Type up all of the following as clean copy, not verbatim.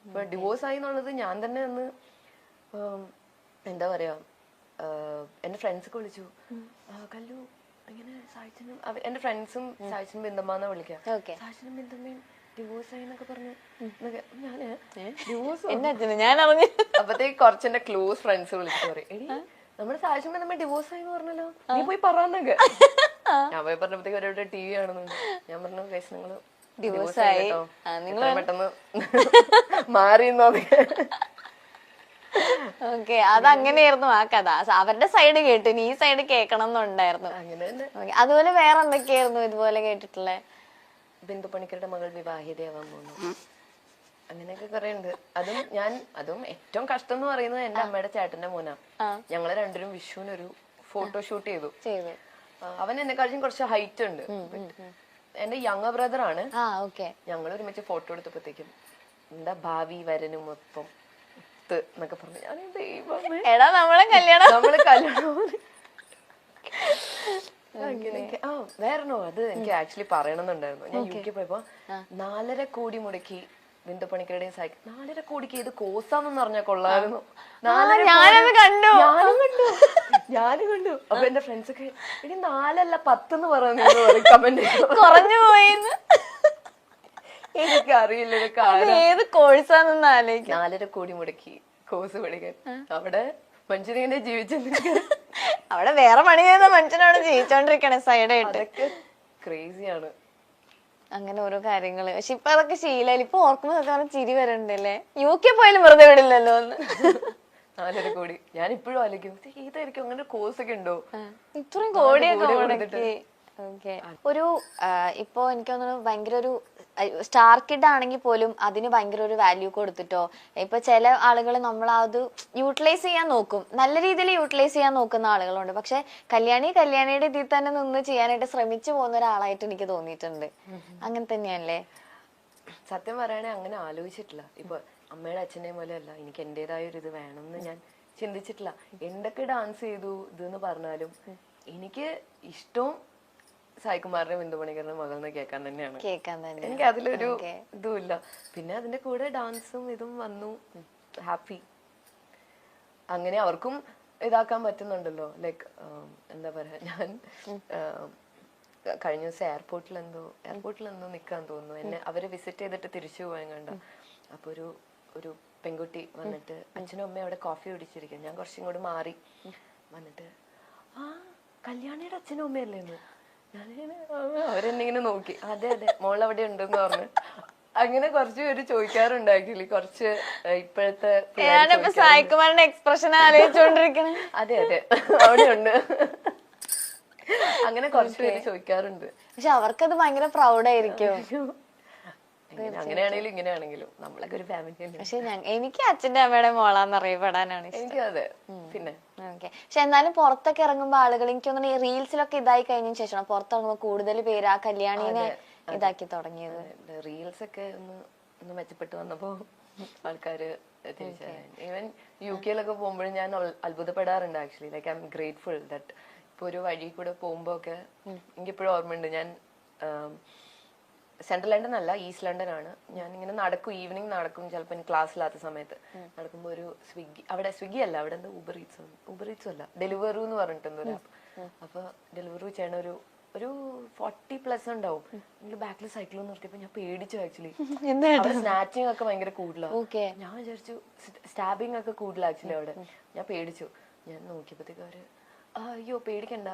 ഇപ്പൊ ഡിവോഴ്സ് ആയി എന്നുള്ളത് ഞാൻ തന്നെ അന്ന് എന്താ പറയാ എന്റെ ഫ്രണ്ട്സൊക്കെ വിളിച്ചു, കല്ലു ഇങ്ങനെ സായിച്ചനും എന്റെ ഫ്രണ്ട്സും സായിച്ചനും ബിന്ദമ്മാന്നാ വിളിക്കാം, സായിച്ചനും ബിന്ദമ്മയും ഡിവോഴ്സ് ആയി എന്നൊക്കെ പറഞ്ഞു. ഞാന് ഡിവോഴ്സ് അപ്പത്തേക്ക് കുറച്ചെന്റെ ക്ലോസ് ഫ്രണ്ട്സ് വിളിച്ചിട്ട് പറയും, എടി നമ്മുടെ സായിച്ചനും ബിന്ദമ്മ ഡിവോഴ്സ് ആയി എന്ന് പറഞ്ഞല്ലോ, നീ പോയി പറഞ്ഞൊക്കെ. ഞാൻ പോയി പറഞ്ഞപ്പോഴത്തേക്ക് അവരുടെ ടി വി കാണുന്നുണ്ട്. ഞാൻ പറഞ്ഞു, ഗൈസ് നിങ്ങള് ഡിവോഴ്സ് ആയി കേട്ടോ, പെട്ടെന്ന് മാറിയെന്നൊക്കെ. ഓക്കെ, അതങ്ങനെയായിരുന്നു ആ കഥ. അവരുടെ സൈഡ് കേട്ടു, ഈ സൈഡ് കേൾക്കണം എന്നുണ്ടായിരുന്നു. അങ്ങനെ തന്നെ. അതുപോലെ വേറെ എന്തൊക്കെയായിരുന്നു ഇതുപോലെ കേട്ടിട്ടുള്ളേ? ബിന്ദു പണിക്കരുടെ മകൾ വിവാഹിതയാവാൻ പോകുന്നു, അങ്ങനെയൊക്കെ കുറെ ഉണ്ട്. അതും ഏറ്റവും കഷ്ടം എന്ന് പറയുന്നത് എന്റെ അമ്മയുടെ ചേട്ടന്റെ മോനാ. ഞങ്ങള് രണ്ടുപേരും വിഷുവിനൊരു ഫോട്ടോഷൂട്ട് ചെയ്തു. അവൻ എന്നെക്കാളും കുറച്ച് ഹൈറ്റ് ഉണ്ട്, എന്റെ യങ് ബ്രദർ ആണ്. ഞങ്ങൾ ഒരുമിച്ച് ഫോട്ടോ എടുത്തപ്പോഴത്തേക്കും എന്താ ഭാവി വരനും ഒപ്പം എന്നൊക്കെ പറഞ്ഞു. ഞാൻ നമ്മള് കല്യാണം അങ്ങനെയൊക്കെ. വേറെന്നോ അത് എനിക്ക് ആക്ച്വലി പറയണമെന്നുണ്ടായിരുന്നു. ഞാൻ UK പോയപ്പോ 4.5 കോടി മുടക്കി ബിന്ദു പണിക്കരുടെയും 4.5 കോടിക്ക് ഇത് കോസാന്ന് പറഞ്ഞാൽ കൊള്ളായിരുന്നു. ഞാനും കണ്ടു. അപ്പൊ എന്റെ ഫ്രണ്ട്സ് ഒക്കെ ഇനി 4 അല്ല 10 എന്ന് പറഞ്ഞു കമന്റ് കുറഞ്ഞു പോയിന്ന്. എനിക്ക് അറിയില്ല ഏത് കോഴ്സാണെന്ന് ആലോചിക്കും. 4.5 കോടി മുടക്കി കോഴ്സ് പഠിക്കാൻ. അവിടെ മനുഷ്യനിങ്ങനെ ജീവിച്ചു, അവിടെ വേറെ പണി ചെയ്യുന്ന മനുഷ്യനാണ് ജീവിച്ചോണ്ടിരിക്കണേ സൈഡായിട്ട്. അതൊക്കെ ക്രേസിയാണ്. അങ്ങനെ ഓരോ കാര്യങ്ങള്. പക്ഷെ ഇപ്പൊ അതൊക്കെ ശീലം. ഇപ്പൊ ഓർക്കുമ്പോ ചിരി വരണ്ടല്ലേ. UK പോയാലും വെറുതെ വിടില്ലല്ലോ എന്ന്. 4.5 കോടി ഞാൻ ഇപ്പോഴും ആലോചിക്കും, ഏതായിരിക്കും അങ്ങനെ കോഴ്സ് ഒക്കെ ഉണ്ടോ ഇത്രയും കോടിയൊക്കെ. ഒരു ഇപ്പൊ എനിക്ക് തോന്നുന്നു ഭയങ്കര ഒരു സ്റ്റാർ കിഡ് ആണെങ്കിൽ പോലും അതിന് ഭയങ്കര ഒരു വാല്യൂ കൊടുത്തിട്ടോ. ഇപ്പൊ ചില ആളുകൾ നമ്മൾ അത് യൂട്ടിലൈസ് ചെയ്യാൻ നോക്കും, നല്ല രീതിയിൽ യൂട്ടിലൈസ് ചെയ്യാൻ നോക്കുന്ന ആളുകളുണ്ട്. പക്ഷെ കല്യാണിയുടെ ഇതിൽ തന്നെ നിന്ന് ചെയ്യാനായിട്ട് ശ്രമിച്ചു പോകുന്ന ഒരാളായിട്ട് എനിക്ക് തോന്നിയിട്ടുണ്ട്. അങ്ങനെ തന്നെയല്ലേ? സത്യം പറയണേ അങ്ങനെ ആലോചിച്ചിട്ടില്ല. ഇപ്പൊ അമ്മയുടെ അച്ഛനെയും പോലെ അല്ല, എനിക്ക് എന്റേതായ ഒരു ഇത് വേണമെന്ന് ഞാൻ ചിന്തിച്ചിട്ടില്ല. എന്തൊക്കെ ഡാൻസ് ചെയ്തു ഇതെന്ന് പറഞ്ഞാലും എനിക്ക് ഇഷ്ടവും സായികുമാറിന്റെ ബിന്ദു പണിക്കറിന്റെ മകൾ എന്ന് കേൾക്കാൻ തന്നെയാണ്. എനിക്ക് അതിലൊരു ഇതുമില്ല. പിന്നെ അതിന്റെ കൂടെ ഡാൻസും ഇതും വന്നു, ഹാപ്പി. അങ്ങനെ അവർക്കും ഇതാക്കാൻ പറ്റുന്നുണ്ടല്ലോ. ലൈക്ക് എന്താ പറയാ, ഞാൻ കഴിഞ്ഞ ദിവസം എയർപോർട്ടിൽ എന്തോ നിക്കാൻ തോന്നുന്നു, എന്നെ അവര് വിസിറ്റ് ചെയ്തിട്ട് തിരിച്ചു പോകാൻ കണ്ട. അപ്പൊ ഒരു പെൺകുട്ടി വന്നിട്ട് അച്ഛനും അമ്മയും അവിടെ കോഫി കുടിച്ചിരിക്കും. ഞാൻ കുറച്ചും കൂടി മാറി വന്നിട്ട്, കല്യാണിയുടെ അച്ഛനും അമ്മയല്ലേന്ന്. അവരെന്നിങ്ങനെ നോക്കി, അതെ മോൾ അവിടെ ഉണ്ടെന്ന് പറഞ്ഞു. അങ്ങനെ കുറച്ച് പേര് ചോദിക്കാറുണ്ട് ആക്ച്വലി. കുറച്ച് ഇപ്പോഴത്തെ സായികുമാറിന്റെ എക്സ്പ്രഷൻ ആലോചിച്ചോണ്ടിരിക്കണേ. അതെ അവിടെ ഉണ്ട്. അങ്ങനെ കുറച്ച് പേര് ചോദിക്കാറുണ്ട്. പക്ഷെ അവർക്കത് ഭയങ്കര പ്രൗഡായിരിക്കും. അങ്ങനെയാണെങ്കിലും ഇങ്ങനെയാണെങ്കിലും നമ്മളൊക്കെ ഒരു ഫാമിലി. പക്ഷെ എനിക്ക് അച്ഛന്റെ അമ്മയുടെ മോളാന്ന് അറിയപ്പെടാനാണ് എനിക്ക്. അതെ. പിന്നെ പക്ഷെ എന്നാലും പുറത്തൊക്കെ ഇറങ്ങുമ്പോ ആളുകൾ എനിക്ക് തോന്നുന്നു ഈ റീൽസിലൊക്കെ ഇതായി കഴിഞ്ഞതിന് ശേഷം പുറത്തിറങ്ങുമ്പോ കൂടുതൽ പേര് ആ കല്യാണിനെ ഇതാക്കി തുടങ്ങിയത്. റീൽസ് ഒക്കെ ഒന്ന് മെച്ചപ്പെട്ടു വന്നപ്പോ ആൾക്കാര് തിരിച്ചറിയാൻ. ഈവൻ UK പോകുമ്പോഴും ഞാൻ അത്ഭുതപ്പെടാറുണ്ട് actually. Like I am grateful that ഇപ്പൊ ഒരു വഴി കൂടെ പോകുമ്പോ ഒക്കെ എനിക്കിപ്പോഴും ഓർമ്മയുണ്ട്. ഞാൻ സെൻട്രൽ ലണ്ടൻ അല്ല, ഈസ്റ്റ് ലണ്ടൻ ആണ്. ഞാൻ ഇങ്ങനെ നടക്കും, ഈവനിങ് നടക്കും, ചിലപ്പോൾ എനിക്ക് ക്ലാസ് ഇല്ലാത്ത സമയത്ത് നടക്കുമ്പോൾ ഒരു സ്വിഗ്ഗി അല്ല, അവിടെ എന്താ ഊബർ ഈറ്റ്സും അല്ല, ഡെലിവറു എന്ന് പറഞ്ഞിട്ടുണ്ട് ഒരു ആപ്പ്. അപ്പൊ ഡെലിവറി ചെയ്യണ ഒരു 40+ ഉണ്ടാവും. എന്റെ ബാക്കിൽ സൈക്കിൾ നിർത്തിയപ്പോ ഞാൻ പേടിച്ചു ആക്ച്വലി. സ്നാച്ചിങ് ഒക്കെ ഭയങ്കര കൂടുതലാണ്. ഞാൻ വിചാരിച്ചു സ്റ്റാബിങ് ഒക്കെ കൂടുതലാണ് ആക്ച്വലി അവിടെ. ഞാൻ പേടിച്ചു. ഞാൻ നോക്കിയപ്പോഴത്തേക്ക് അവര്, അയ്യോ പേടിക്കണ്ട,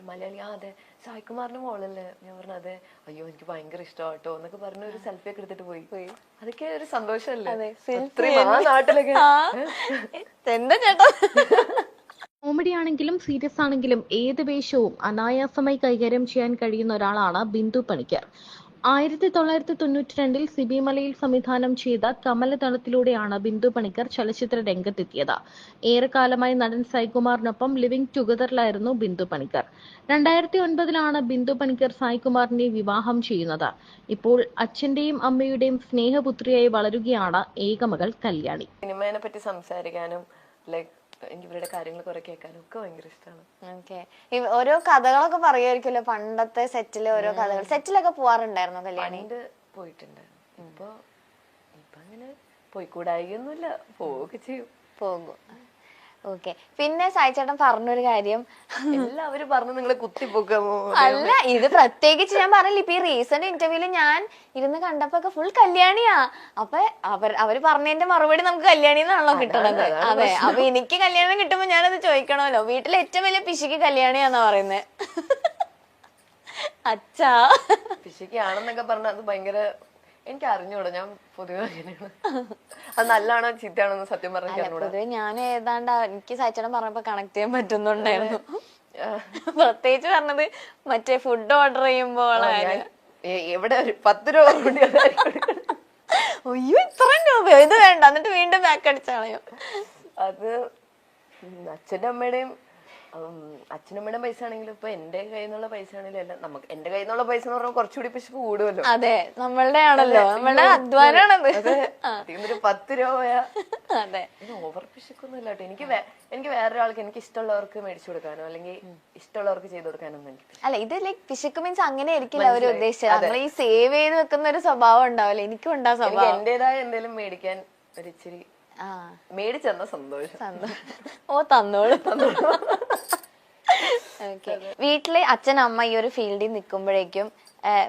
മലയാളി. അതെ സായികുമാറിന്റെ മോളല്ലേ? ഞാൻ പറഞ്ഞു അതെ. അയ്യോ എനിക്ക് ഭയങ്കര ഇഷ്ടമാട്ടോ എന്നൊക്കെ പറഞ്ഞ ഒരു സെൽഫി ഒക്കെ എടുത്തിട്ട് പോയി. അതൊക്കെ ഒരു സന്തോഷല്ലേ നാട്ടിലൊക്കെ. എന്താ ചേട്ടാ, കോമഡി ആണെങ്കിലും സീരിയസ് ആണെങ്കിലും ഏത് വേഷവും അനായാസമായി കൈകാര്യം ചെയ്യാൻ കഴിയുന്ന ഒരാളാണ് ബിന്ദു പണിക്കർ. 1992 സിബി മലയിൽ സംവിധാനം ചെയ്ത കമലതളത്തിലൂടെയാണ് ബിന്ദു പണിക്കർ ചലച്ചിത്ര രംഗത്തെത്തിയത്. ഏറെക്കാലമായി നടൻ സായികുമാറിനൊപ്പം ലിവിംഗ് ടുഗദറിലായിരുന്നു ബിന്ദു പണിക്കർ. 2009 ബിന്ദു പണിക്കർ സായികുമാറിനെ വിവാഹം ചെയ്യുന്നത്. ഇപ്പോൾ അച്ഛന്റെയും അമ്മയുടെയും സ്നേഹപുത്രിയായി വളരുകയാണ് ഏകമകൾ കല്യാണി. സിനിമയെ പറ്റി സംസാരിക്കാനും എനിക്ക് ഇവരുടെ കാര്യങ്ങൾ കുറെ കേൾക്കാനും ഒക്കെ ഭയങ്കര ഇഷ്ടമാണ്. ഓരോ കഥകളൊക്കെ പറയുമായിരിക്കുമല്ലോ, പണ്ടത്തെ സെറ്റിലെ ഓരോ കഥകൾ. സെറ്റിലൊക്കെ പോവാറുണ്ടായിരുന്നോ കല്യാണി? പോയിട്ടുണ്ട്. ഇപ്പൊ അങ്ങനെ പോയിക്കൂടായികയൊന്നുമില്ല, പോവുകയൊക്കെ ചെയ്യും. പോകും. ഓക്കെ. പിന്നെ സായിച്ചേട്ടൻ പറഞ്ഞൊരു കാര്യം, എല്ലാവരും പറഞ്ഞു നിങ്ങളെ കുത്തിപ്പൊക്കാമോ. അല്ല ഇത് പ്രത്യേകിച്ച് ഞാൻ പറഞ്ഞില്ല, ഇപ്പൊ ഈ റീസെന്റ് ഇന്റർവ്യൂല് ഞാൻ ഇരുന്ന് കണ്ടപ്പോ ഫുൾ കല്യാണിയാ. അപ്പൊ അവര് പറഞ്ഞതിന്റെ മറുപടി നമുക്ക് കല്യാണി എന്നാണല്ലോ കിട്ടണത്. അതെ, അപ്പൊ എനിക്ക് കല്യാണം കിട്ടുമ്പോ ഞാനത് ചോദിക്കണമല്ലോ. വീട്ടിലെ ഏറ്റവും വലിയ പിശുക്ക് കല്യാണിയാന്നാ പറയുന്നത്. അച്ഛാ പിശുക്കാണെന്നൊക്കെ പറഞ്ഞ അത് ഭയങ്കര എനിക്ക് അറിഞ്ഞൂടാ. ഞാൻ പൊതുവെ അങ്ങനെയാണ്. അത് നല്ലതാണോ ചീത്തയാണോ സത്യം പറഞ്ഞാൽ അറിഞ്ഞൂടാ. പൊതുവെ ഞാൻ ഏതാണ്ട് എനിക്ക് സായിച്ചേട്ടൻ പറഞ്ഞപ്പോ കണക്ട് ചെയ്യാൻ പറ്റുന്നുണ്ടായിരുന്നു. പ്രത്യേകിച്ച് പറഞ്ഞത് മറ്റേ ഫുഡ് ഓർഡർ ചെയ്യുമ്പോൾ എവിടെ ഒരു 10 രൂപ കൂടി അയ്യോ ഇത്രയും രൂപയോ, ഇത് വേണ്ട, എന്നിട്ട് വീണ്ടും ബാക്ക് അടിച്ചാളയോ. അത് അച്ഛൻ്റെ അമ്മയുടെയും പൈസ ആണെങ്കിലും ഇപ്പൊ എന്റെ കയ്യിൽ നിന്നുള്ള പൈസ ആണെങ്കിലും എല്ലാം നമുക്ക് എന്റെ കയ്യിൽ നിന്നുള്ള പൈസ എന്ന് പറഞ്ഞാൽ കുറച്ചുകൂടി പിശുക്ക് കൂടുമല്ലോ. അതെ, നമ്മളുടെ ആണല്ലോ, നമ്മളുടെ അധ്വാനാണത്. 10 രൂപയാ. അതെ, ഓവർ പിശുക്കൊന്നും ഇല്ല കേട്ടോ. എനിക്ക് വേറൊരാൾക്ക് എനിക്ക് ഇഷ്ടമുള്ളവർക്ക് മേടിച്ചു കൊടുക്കാനോ അല്ലെങ്കിൽ ഇഷ്ടമുള്ളവർക്ക് ചെയ്തു കൊടുക്കാനൊന്നും എനിക്ക് അല്ല. ഇത് ലൈക് പിശുക്ക് മീൻസ് അങ്ങനെ ആയിരിക്കില്ല അവര് ഉദ്ദേശിച്ചത്. നമ്മൾ ഈ സേവ് ചെയ്ത് വെക്കുന്ന ഒരു സ്വഭാവം ഉണ്ടാവില്ല. എനിക്കും ഉണ്ടാ സ്വഭാവം. എന്റേതായ എന്തെങ്കിലും മേടിക്കാൻ ഒരു ഇച്ചിരി മേടിച്ചെന്ന സന്തോഷം. ഓ തന്നോളൂ. ഓക്കെ. വീട്ടില് അച്ഛൻ അമ്മ ഈ ഒരു ഫീൽഡിൽ നിൽക്കുമ്പോഴേക്കും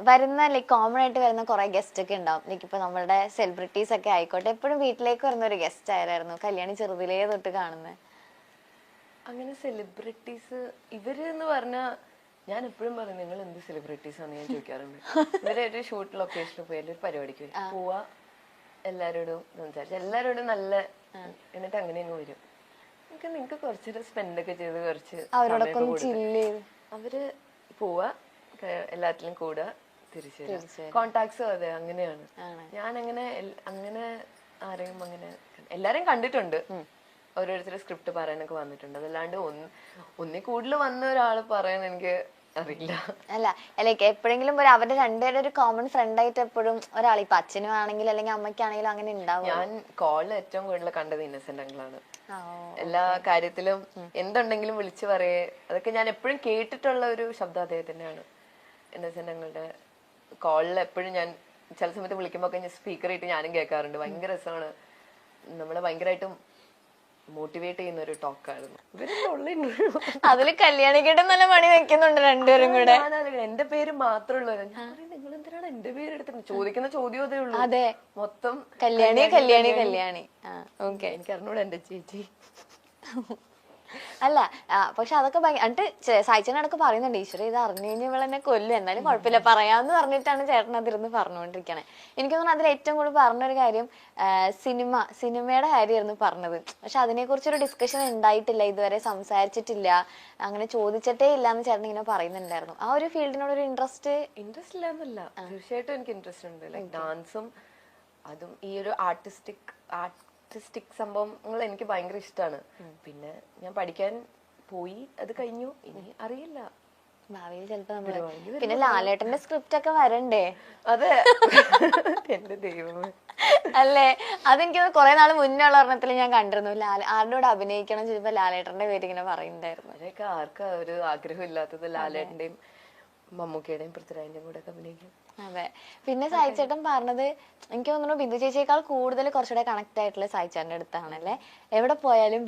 വരുന്ന ലൈക് കോമൺ ആയിട്ട് വരുന്ന കുറെ ഗസ്റ്റ് ഒക്കെ ഉണ്ടാവും. ലൈക്ക് ഇപ്പൊ നമ്മളുടെ സെലിബ്രിറ്റീസ് ഒക്കെ ആയിക്കോട്ടെ, എപ്പോഴും വീട്ടിലേക്ക് വരുന്ന ഒരു ഗസ്റ്റ് ആയിരുന്നു കല്യാണി ചെറുതിലേ തൊട്ട് കാണുന്നത്. അങ്ങനെ സെലിബ്രിറ്റീസ് ഇവര് എന്ന് പറഞ്ഞാ ഞാൻ എപ്പോഴും പറയും നിങ്ങൾ എന്ത് സെലിബ്രിറ്റീസ് ആണെന്ന് ഞാൻ ചോദിക്കാറുണ്ട്. ഇവരെ ഒരു ഷൂട്ട് ലൊക്കേഷനിൽ പോയി ഒരു പരിപാടിക്ക് പോവാ, എല്ലാരോടും സംസാരിച്ചു, എല്ലാരോടും നല്ല, എന്നിട്ട് അങ്ങനെ അങ്ങ് വരും. നിങ്ങക്ക് കുറച്ചൊരു സ്പെൻഡ് ഒക്കെ ചെയ്ത് കുറച്ച് അവര് പോവാ, എല്ലാത്തിലും കൂടുക, തിരിച്ചു കോണ്ടാക്ട്സ്. അതെ, അങ്ങനെയാണ്. ഞാൻ അങ്ങനെ ആരെയും അങ്ങനെ എല്ലാരെയും കണ്ടിട്ടുണ്ട്. ഓരോരുത്തരും സ്ക്രിപ്റ്റ് പറയാനൊക്കെ വന്നിട്ടുണ്ട്. അതല്ലാണ്ട് ഒന്നിൽ കൂടുതൽ വന്ന ഒരാള് പറയാൻ എനിക്ക് അറിയില്ല. അല്ല ലൈക്ക് എപ്പോഴെങ്കിലും അവരുടെ രണ്ടുപേരുടെ ഒരു കോമൺ ഫ്രണ്ട് ആയിട്ട് എപ്പോഴും ഒരാൾ, ഇപ്പൊ അച്ഛനും ആണെങ്കിലും അല്ലെങ്കിൽ അമ്മയ്ക്കാണെങ്കിലും അങ്ങനെ ഉണ്ടാവും. ഞാൻ കോളിൽ ഏറ്റവും കൂടുതൽ കണ്ടത് ഇന്നസെന്റ് അങ്കിളാണ്. എല്ലാ കാര്യത്തിലും എന്തുണ്ടെങ്കിലും വിളിച്ചു പറയേ, അതൊക്കെ ഞാൻ എപ്പോഴും കേട്ടിട്ടുള്ള ഒരു ശബ്ദം അദ്ദേഹത്തിന്റെയാണ്. ഇന്നസെന്റ് അങ്കിളുടെ കോളിൽ എപ്പോഴും ഞാൻ ചില സമയത്ത് വിളിക്കുമ്പോ ഒക്കെ സ്പീക്കർ ഇട്ട് ഞാനും കേൾക്കാറുണ്ട്. ഭയങ്കര രസമാണ്. നമ്മളെ ഭയങ്കരമായിട്ടും മോട്ടിവേറ്റ് ചെയ്യുന്ന ഒരു ടോക്കായിരുന്നു. അതില് കല്യാണിക്കേട്ട് നല്ല പണി വെക്കുന്നുണ്ട് രണ്ടുപേരും കൂടെ. എന്റെ പേര് മാത്രമുള്ളവരാ. ഞാൻ നിങ്ങൾ എന്തിനാണ് എന്റെ പേര് എടുത്തിട്ട് ചോദിക്കുന്ന ചോദ്യം അതേ ഉള്ളൂ. അതെ, മൊത്തം കല്യാണി കല്യാണി കല്യാണി. ഓക്കെ, എനിക്ക് അറിഞ്ഞൂടെ എന്റെ ചേച്ചി. അല്ല പക്ഷെ അതൊക്കെ എന്നിട്ട് സായിച്ചനടക്കം പറയുന്നുണ്ട്, ഈശ്വര ഇത് അറിഞ്ഞു കഴിഞ്ഞാൽ ഇവളെന്നെ കൊല്ലും, എന്നാലും കുഴപ്പമില്ല പറയാന്ന് പറഞ്ഞിട്ടാണ് ചേട്ടൻ അതിരുന്ന് പറഞ്ഞുകൊണ്ടിരിക്കണേ. എനിക്ക് തോന്നുന്നു അതിൽ ഏറ്റവും കൂടുതൽ പറഞ്ഞൊരു കാര്യം സിനിമയുടെ കാര്യമായിരുന്നു പറഞ്ഞത്. പക്ഷെ അതിനെ കുറിച്ചൊരു ഡിസ്കഷൻ ഉണ്ടായിട്ടില്ല, ഇതുവരെ സംസാരിച്ചിട്ടില്ല, അങ്ങനെ ചോദിച്ചിട്ടേ ഇല്ല എന്ന് ചേട്ടൻ ഇങ്ങനെ പറയുന്നുണ്ടായിരുന്നു. ആ ഒരു ഫീൽഡിനോട് ഒരു ഇൻട്രസ്റ്റ് ഇല്ലാന്നല്ല, തീർച്ചയായിട്ടും എനിക്ക് ഇൻട്രസ്റ്റ് ഉണ്ട്. ലൈക് ഡാൻസും അതും ഈ ഒരു ആർട്ടിസ്റ്റിക് സംഭവങ്ങൾ എനിക്ക് ഭയങ്കര ഇഷ്ടമാണ്. പിന്നെ ഞാൻ പഠിക്കാൻ പോയി, അത് കഴിഞ്ഞു, ഇനി അറിയില്ല ഭാവിയിൽ ചിലപ്പോ നമ്മള്. പിന്നെ ലാലേട്ടന്റെ സ്ക്രിപ്റ്റ് ഒക്കെ വരണ്ടേ? അതെ, എന്റെ ദൈവമേ. അല്ലേ, അതെനിക്ക് കുറെ നാൾ മുന്നേ ഉള്ള ഒരെണ്ണത്തിൽ ഞാൻ കണ്ടിരുന്നു. ആരുടെ കൂടെ അഭിനയിക്കണം ചിലപ്പോ ലാലേട്ടന്റെ പേര് ഇങ്ങനെ പറയുന്നുണ്ടായിരുന്നു. അതൊക്കെ ആർക്കാ ഒരു ആഗ്രഹം ഇല്ലാത്തത് ലാലേട്ടന്റെയും മമ്മൂക്കയുടെയും പൃഥ്വിരാജിന്റെയും കൂടെ ഒക്കെ അഭിനയിക്കും. അതെ. പിന്നെ സായിച്ചേട്ടൻ പറഞ്ഞത് എനിക്ക് തോന്നുന്നു ബിന്ദു ചേച്ചിയേക്കാൾ കൂടുതൽ കുറച്ചുകൂടെ കണക്ട് ആയിട്ടുള്ള സായിച്ചേട്ടന്റെ അടുത്താണല്ലേ. എവിടെ പോയാലും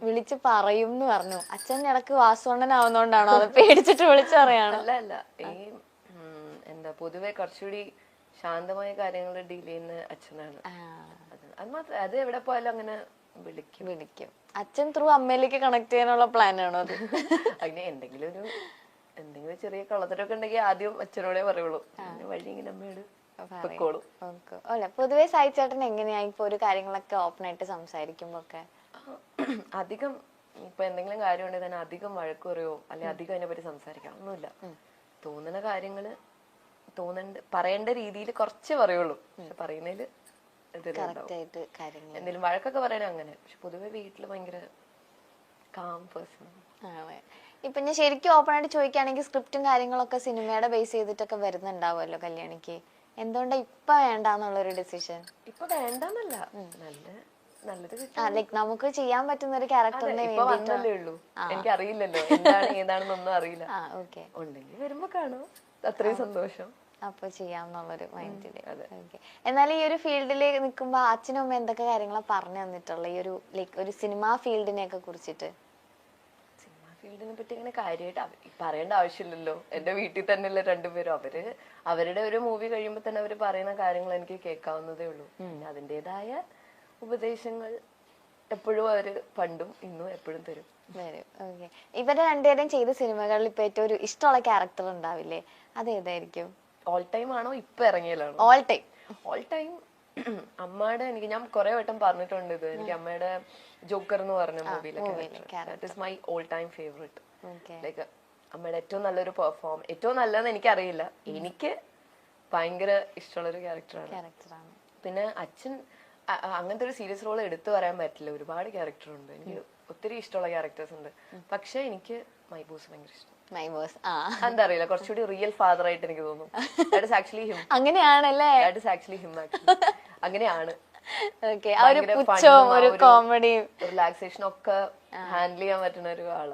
വിളിച്ച് പറയും എന്ന് പറഞ്ഞു. അച്ഛൻ ഇടക്ക് വാസുകൊണ്ടനാവുന്നോണ്ടാണോ അത് പേടിച്ചിട്ട് വിളിച്ചു പറയാണ്? അല്ല ഈ എന്താ പൊതുവെ കുറച്ചുകൂടി ശാന്തമായ കാര്യങ്ങൾ ഡീൽ ചെയ്യുന്ന അച്ഛനാണ്. അത് മാത്രം, അത് എവിടെ പോയാലും അങ്ങനെ വിളിക്കും. അച്ഛൻ ത്രൂ അമ്മയിലേക്ക് കണക്ട് ചെയ്യാനുള്ള പ്ലാൻ ആണോ അത്? അതിന് എന്തെങ്കിലും ചെറിയ കളത്തരൊക്കെ ഉണ്ടെങ്കിൽ ആദ്യം അച്ഛനോടെ പറയുള്ളൂ, വഴി ഇങ്ങനെ അമ്മയോട് പൊക്കോളും. അല്ല പൊതുവെ സായിച്ചേട്ടൻ എങ്ങനെയാ ഇപ്പൊ ഒരു കാര്യങ്ങളൊക്കെ ഓപ്പൺ ആയിട്ട് സംസാരിക്കുമ്പോ ഒക്കെ? അധികം ഇപ്പൊ എന്തെങ്കിലും കാര്യം ഉണ്ടെങ്കിൽ തന്നെ അധികം വഴക്ക് പറയോ അല്ലെ അധികം അതിനെ പറ്റി സംസാരിക്കാം ഒന്നുമില്ല. തോന്നുന്ന കാര്യങ്ങള് പറയേണ്ട രീതിയിൽ കുറച്ച് പറയുള്ളൂ. പക്ഷെ പറയുന്നതില് എന്തെങ്കിലും വഴക്കൊക്കെ പറയണേ അങ്ങനെ. പക്ഷെ പൊതുവെ വീട്ടില് ഭയങ്കര കാം പേഴ്സൺ ആണ്. ഇപ്പൊ ഞാൻ ശരിക്കും ഓപ്പൺ ആയിട്ട് ചോദിക്കുകയാണെങ്കിൽ സ്ക്രിപ്റ്റും കാര്യങ്ങളൊക്കെ സിനിമയുടെ ബേസ് ചെയ്തിട്ടൊക്കെ വരുന്നുണ്ടാവുമല്ലോ കല്യാണിക്ക്. എന്തുകൊണ്ടാ ഇപ്പൊ വേണ്ടെന്നുള്ളൊരു ഡിസിഷൻ? ഇപ്പൊ വേണ്ടെന്നല്ല, നല്ലത് ലൈക് നമുക്ക് ചെയ്യാൻ പറ്റുന്ന ഒരു ക്യാരക്ടറിനെ ഉള്ളൂ. എനിക്ക് അറിയില്ലല്ലോ ഏതാണെന്നൊന്നും അറിയില്ല. ഉണ്ടെങ്കിൽ വരുമ്പോ കാണും, അത്രയും സന്തോഷം. അപ്പൊ ചെയ്യാന്നുള്ളൊരു മൈൻഡില്. ഓക്കെ. എന്നാൽ ഈ ഒരു ഫീൽഡിൽ നിൽക്കുമ്പോ അച്ഛനും അമ്മ എന്തൊക്കെ കാര്യങ്ങളാ പറഞ്ഞു തന്നിട്ടുള്ള ഈ ഒരു ലൈക്ക് ഒരു സിനിമാ ഫീൽഡിനെ ഒക്കെ കുറിച്ചിട്ട്? സിനിമ ഫീൽഡിനെ പറ്റി അങ്ങനെ കാര്യമായിട്ട് പറയേണ്ട ആവശ്യമില്ലല്ലോ. എന്റെ വീട്ടിൽ തന്നെയല്ലേ രണ്ടുപേരും. അവരുടെ ഒരു മൂവി കഴിയുമ്പോ തന്നെ അവര് പറയുന്ന കാര്യങ്ങൾ എനിക്ക് കേൾക്കാവുന്നതേ ഉള്ളൂ. പിന്നെ അതിൻ്റെതായ ഉപദേശങ്ങൾ എപ്പോഴും അവര് പണ്ടും ഇന്നും എപ്പോഴും തരും. ഓക്കെ. ഇവരെ രണ്ടുപേരും ചെയ്ത സിനിമകളിൽ ഇപ്പൊ ഏറ്റവും ഒരു ഇഷ്ടമുള്ള ക്യാരക്ടർ ഉണ്ടാവില്ലേ, അതേതായിരിക്കും? ഓൾ ടൈം ആണോ ഇപ്പൊ ഇറങ്ങിയതാണോ? All time. ഓൾ ടൈം അമ്മയുടെ ഞാൻ കുറെ വട്ടം പറഞ്ഞിട്ടുണ്ട് ഇത്. എനിക്ക് അമ്മയുടെ ജോക്കർ എന്ന് പറഞ്ഞ മൂവിയിലെ that is my all time favourite. Like അമ്മയുടെ ഏറ്റവും നല്ലൊരു പെർഫോം, ഏറ്റവും നല്ലതെന്ന് എനിക്കറിയില്ല, എനിക്ക് ഭയങ്കര ഇഷ്ടമുള്ളൊരു ക്യാരക്ടറാണ്. പിന്നെ അച്ഛൻ അങ്ങനത്തെ ഒരു സീരിയസ് റോൾ എടുത്തു പറയാൻ പറ്റില്ല. ഒരുപാട് ക്യാരക്ടർ ഉണ്ട്, എനിക്ക് ഒത്തിരി ഇഷ്ടമുള്ള ക്യാരക്ടേഴ്സ് ഉണ്ട്. പക്ഷെ എനിക്ക് മൈ ബോസ് ഭയങ്കര ഇഷ്ടം. എന്താ അറിയില്ല, കുറച്ചുകൂടി റിയൽ ഫാദർ ആയിട്ട് എനിക്ക് തോന്നും. That is actually him. അങ്ങനെയാണല്ലേ? That is actually him actually. അങ്ങനെയാണ്. ഒരു കോമഡിയും റിലാക്സേഷനും ഒക്കെ ഹാൻഡിൽ ചെയ്യാൻ പറ്റുന്ന ഒരു ആളാണ്.